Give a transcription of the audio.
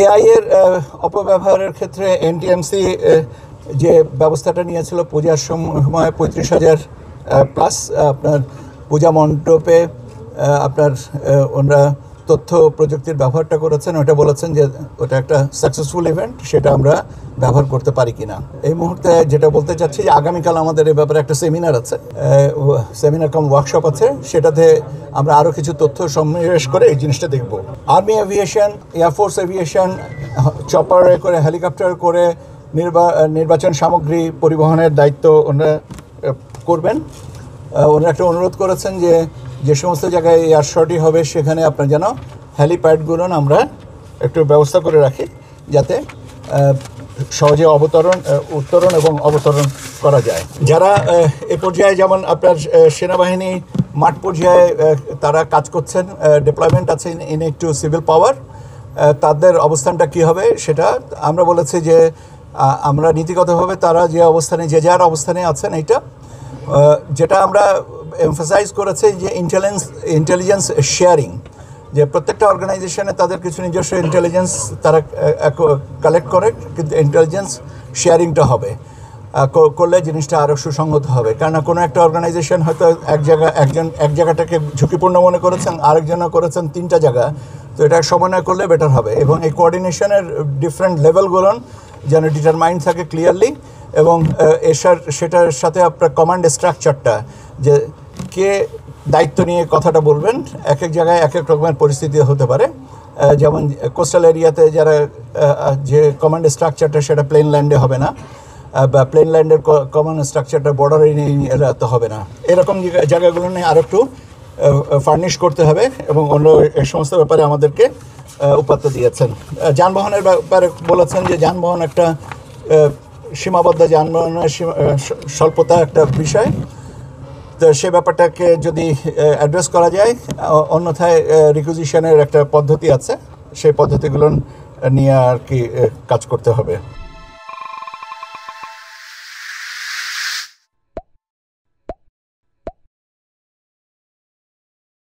AI এর অপব্যবহারের ক্ষেত্রে NTMC যে ব্যবস্থাটা নিয়েছিল পূজার সময় 35,000 প্লাস আপনার পূজা মণ্ডপে আপনার ওনারা তথ্য প্রযুক্তির ব্যবহারটা করেছেন, ওটা বলেছেন যে ওটা একটা সাকসেসফুল ইভেন্ট, সেটা আমরা ব্যবহার করতে পারি কিনা। এই মুহূর্তে যেটা বলতে চাচ্ছি যে আগামীকাল আমাদের এই ব্যাপারে একটা সেমিনার আছে, সেমিনার কাম ওয়ার্কশপ আছে, সেটাতে আমরা আরও কিছু তথ্য সন্নিবেশ করে এই জিনিসটা দেখব। আর্মি এভিয়েশন, এয়ারফোর্স এভিয়েশন, চপারে করে, হেলিকপ্টার করে নির্বাচন সামগ্রী পরিবহনের দায়িত্ব ওনারা করবেন। ওনারা একটা অনুরোধ করেছেন যে যে সমস্ত জায়গায় এয়ার শর্টই হবে সেখানে আপনার যেন হেলিপ্যাডগুলো আমরা একটু ব্যবস্থা করে রাখি, যাতে সহজে উত্তরণ এবং অবতরণ করা যায়। যারা এ পর্যায়ে যেমন আপনার সেনাবাহিনী মাঠ পর্যায়ে তারা কাজ করছেন, ডিপ্লয়মেন্ট আছে ইন একটু সিভিল পাওয়ার, তাদের অবস্থানটা কী হবে সেটা আমরা বলেছি যে আমরা নীতিগতভাবে তারা যে অবস্থানে যে যার অবস্থানে আছেন, এইটা যেটা আমরা এমফাসাইজ করেছি যে ইন্টেলিজেন্স শেয়ারিং, যে প্রত্যেকটা অর্গানাইজেশনে তাদের কিছু নিজস্ব ইন্টেলিজেন্স তারা কালেক্ট করে, কিন্তু ইন্টেলিজেন্স শেয়ারিংটা হবে করলে জিনিসটা আরও সুসংগত হবে। কেননা কোনো একটা অর্গানাইজেশন হয়তো এক জায়গাটাকে ঝুঁকিপূর্ণ মনে করেছেন, আরেকজনও করেছেন 3টা জায়গা, তো এটা সমন্বয় করলে বেটার হবে। এবং এই কোঅর্ডিনেশনের ডিফারেন্ট লেভেলগুলো যেন ডিটারমাইন্ড থাকে ক্লিয়ারলি, এবং সেটার সাথে আপনার কমান্ড স্ট্রাকচারটা, যে কে দায়িত্ব নিয়ে কথাটা বলবেন, এক এক জায়গায় এক এক রকমের পরিস্থিতি হতে পারে। যেমন কোস্টাল এরিয়াতে যারা যে কমান্ড স্ট্রাকচারটা সেটা প্লেন ল্যান্ডে হবে না, বা প্লেন ল্যান্ডের কমান্ড স্ট্রাকচারটা বর্ডারে নিয়ে এড়াতে হবে না, এরকম জায়গাগুলো নিয়ে আরও একটু ফার্নিশ করতে হবে, এবং অন্য এই সমস্ত ব্যাপারে আমাদেরকে উপাত্ত দিয়েছেন। যানবাহনের ব্যাপারে বলেছেন যে যানবাহন একটা সীমাবদ্ধ, যানবাহনের স্বল্পতা একটা বিষয়, তো সে ব্যাপারটাকে যদি অ্যাড্রেস করা যায়, অন্যথায় রিকুইজিশনের একটা পদ্ধতি আছে, সেই পদ্ধতিগুলো নিয়ে আর কি কাজ করতে হবে।